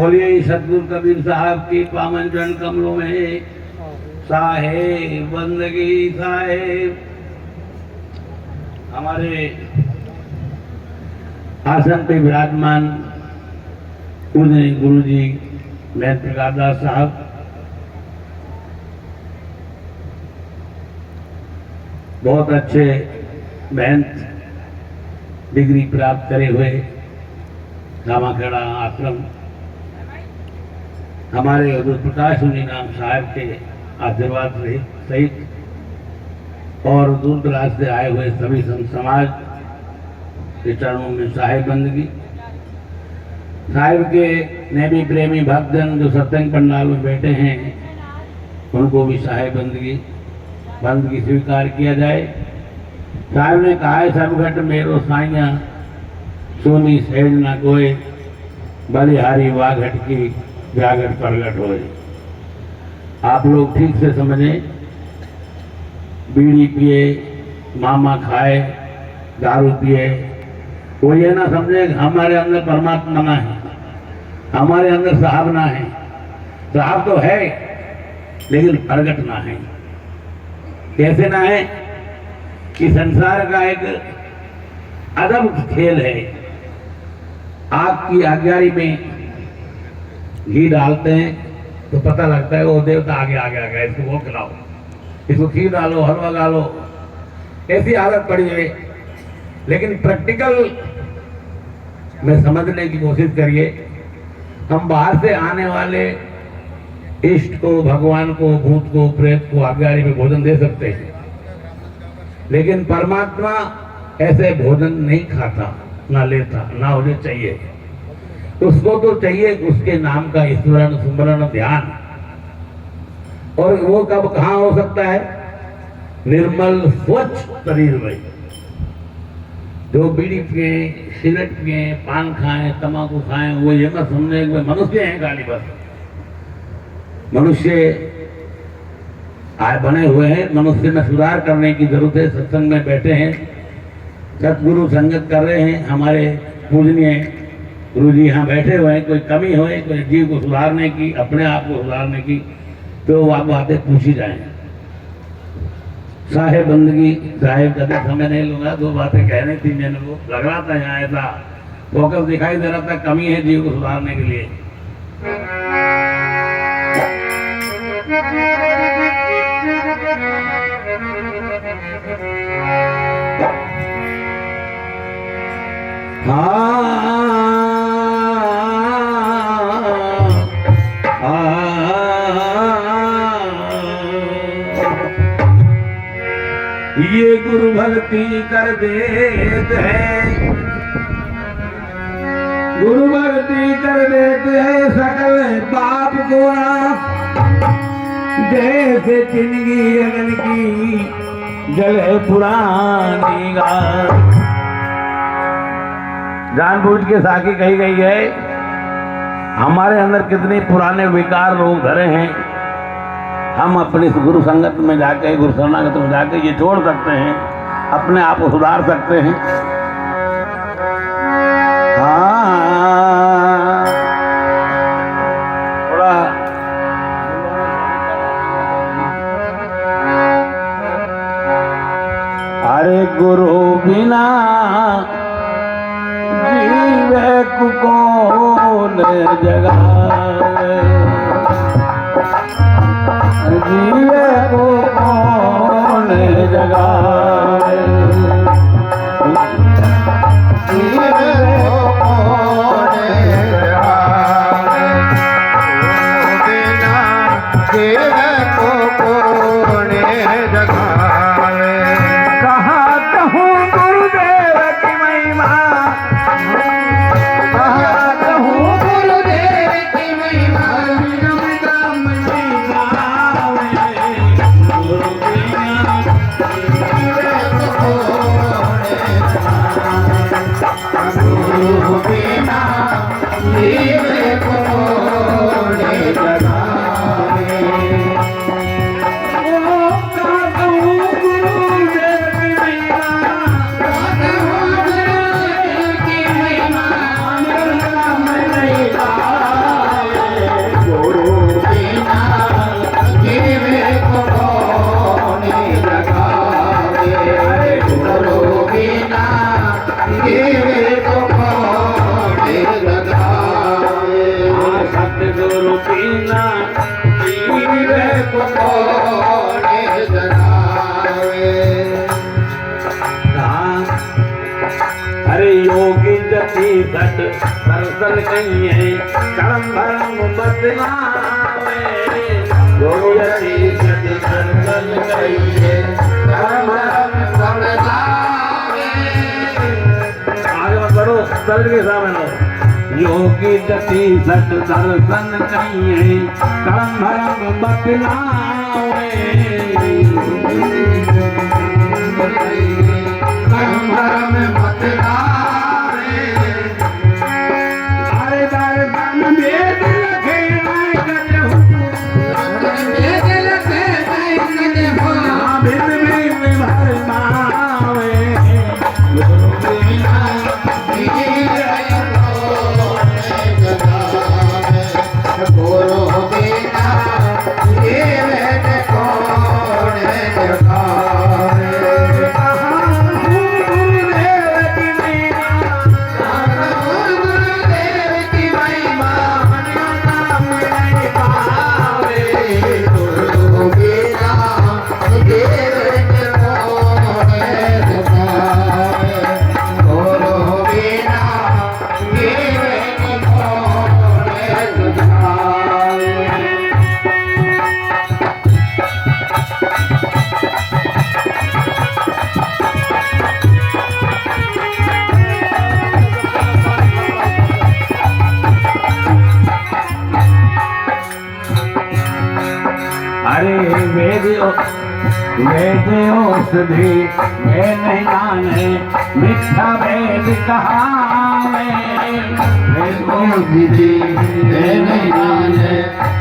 बोलिए सतगुरु कबीर साहब की पावन चरण कमलों में साहेब बंदगी साहेब। हमारे आसन पे विराजमान पूज्य गुरु जी महंत प्रकाश दास साहब, बहुत अच्छे महंत, डिग्री प्राप्त करे हुए, रामाखेड़ा आश्रम, हमारे हजूर प्रकाश मुनि नाम साहब के आशीर्वाद सहित और दूर दराज से आए हुए सभी संत समाज के चरणों में साहेब बंदगी। साहिब के नेमी प्रेमी भक्तजन जो सत्संग पंडाल में बैठे हैं उनको भी साहेब बंदगी स्वीकार किया जाए। साहिब ने कहा है सब घट मेरो साइया सोनी सहज न कोय, बलिहारी वाघट की व्यागट प्रगट होए। आप लोग ठीक से समझें, बीड़ी पिए, मामा खाए, दारू पिए, वो ये ना समझे हमारे अंदर परमात्मा ना है, हमारे अंदर साहब ना है। साहब तो है लेकिन प्रगट ना है। कैसे ना है कि संसार का एक अदब खेल है। आग की आग्यारी में घी डालते हैं तो पता लगता है वो देवता आगे आगे आ गया, इसको वो खिलाओ, इसको खीर डालो, हलवा डालो, ऐसी आदत पड़ी है। लेकिन प्रैक्टिकल में समझने की कोशिश करिए। हम बाहर से आने वाले इष्ट को, भगवान को, भूत को, प्रेत को आज्ञारी में भोजन दे सकते हैं, लेकिन परमात्मा ऐसे भोजन नहीं खाता, ना लेता, ना उन्हें चाहिए। उसको तो चाहिए उसके नाम का स्मरण, सुमरण, ध्यान। और वो कब कहाँ हो सकता है? निर्मल स्वच्छ शरीर में। जो बीड़ी पिए, सिगरेट पिए, पान खाएं, तंबाकू खाएं, वो ये मत समझे कि मनुष्य हैं खाली बस। मनुष्य आए बने हुए हैं, मनुष्य में सुधार करने की जरूरत है। सत्संग में बैठे हैं, सतगुरु संगत कर रहे हैं, हमारे पूजनीय गुरु जी यहाँ बैठे हुए हैं। कोई कमी हो, कोई जीव को सुधारने की, अपने आप को सुधारने की, तो आप बातें पूछी जाएं। साहेब बंदगी साहेब कभी समय नहीं लूंगा, दो बातें कहनी थी मैंने, वो लग रहा था यहाँ ऐसा फोकस दिखाई दे रहा था, कमी है जीव को सुधारने के लिए। ये गुरु भक्ति कर देते हैं, गुरु भक्ति कर देते हैं सकल पाप को नाश। जैसे जिंदगी अगन की जले पुरानी घास। जानबूझ के साखी कही गई है। हमारे अंदर कितने पुराने विकार रोग धरे हैं, हम अपनी गुरु संगत में जाके, गुरु शरणागत में जाके ये छोड़ सकते हैं, अपने आप को सुधार सकते हैं। हाँ, थोड़ा अरे गुरु बिना जीवे को कौन जगावे, जीवे को कौन जगावे, जीवे को कौन जगावे, बिना जीवे को कौन जगावे। कहाँ कहूँ गुरुदेव की महिमा, कहाँ कहूँ गुरुदेव की महिमा, जीवे को कौन जगावे। अरे योगी जति सत दर्शन कहिए कर्म भरम बतलावे। योगी जति सत दर्शन कहिए कर्म भरम बतलावे। आगे मत बढ़ो, दर्द के सामने योगी जति सत दर्शन कहिए कर्म भरम बतलावे। कर्म भरम बतलावे। अरे दर्शन वेद लखे नहीं करते हो, वेद लखे नहीं करते हो, वेद में भर पावे। गुरु बिना गुरु बिना जीवन कौन जगावे। अरे वेद औषधि मैं नहीं जाने मिथ्या वेद कहावे। वेद औषधि मैं नहीं जाने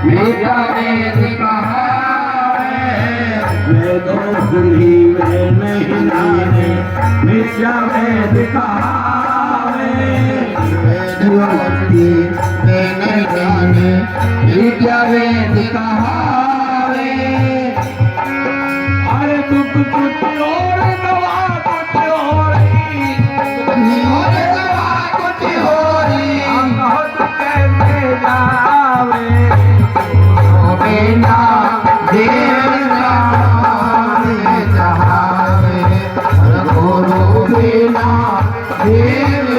मिथ्या वेद कहावे। वेद औषधि मैं नहीं जाने मिथ्या वेद कहावे। वेद औषधि मैं नहीं जाने मिथ्या वेद कहावे। अरे दुख कुछ और दवा कुछ और ही, दवा कुछ और ही, बहुत कैसे जावे। बिना देव जहावे, गुरु बिना देव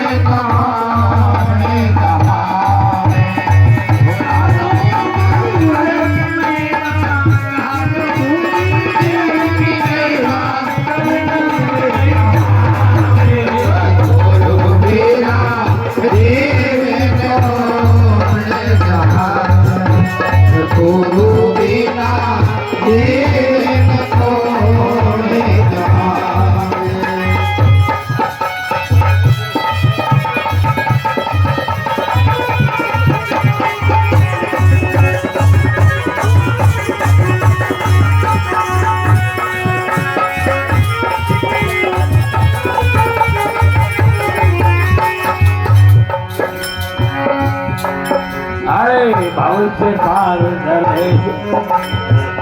भाव से पार करे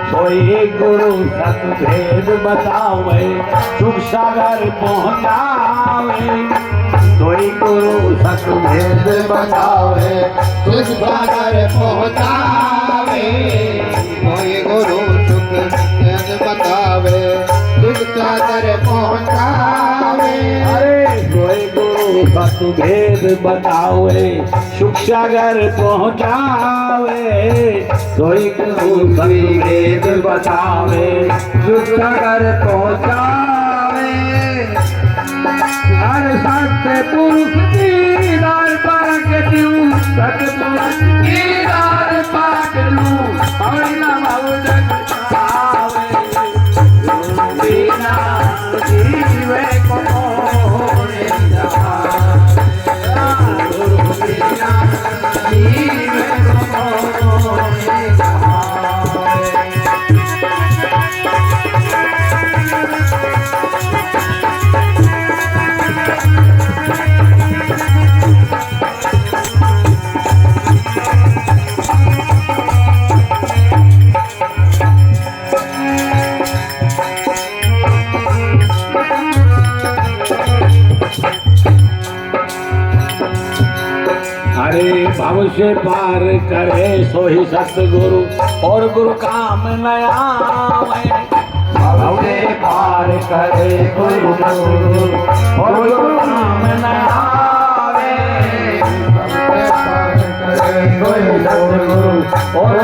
सोई गुरु सत भेद बतावे। सुख सागर पहुँचावे। सोई गुरु सत भेद बतावे। सुख सागर पहुँचावे। सोई गुरु सुख भेद बतावे। सुख सागर पहुँचावे। अरे सोई गुरु सत भेद बतावे। सुख सागर पहुँचावे। सोई गुरु सत भेद बतावे। सुख सागर पहुँचावे। हर सत्य पुरुष दीदार पाक दूं, सत्य पुरुष दीदार पाक लूं, और न भाव जग पावे। गुरु बिना जीवे को कौन जगावे। गुरु बिना जीवे को कौन जगावे। भव से पार करे सो ही सतगुरु और गुरु काम न आवे। भव से पार करे गुरु और गुरु काम न आवे। भव से पार करे गुरु और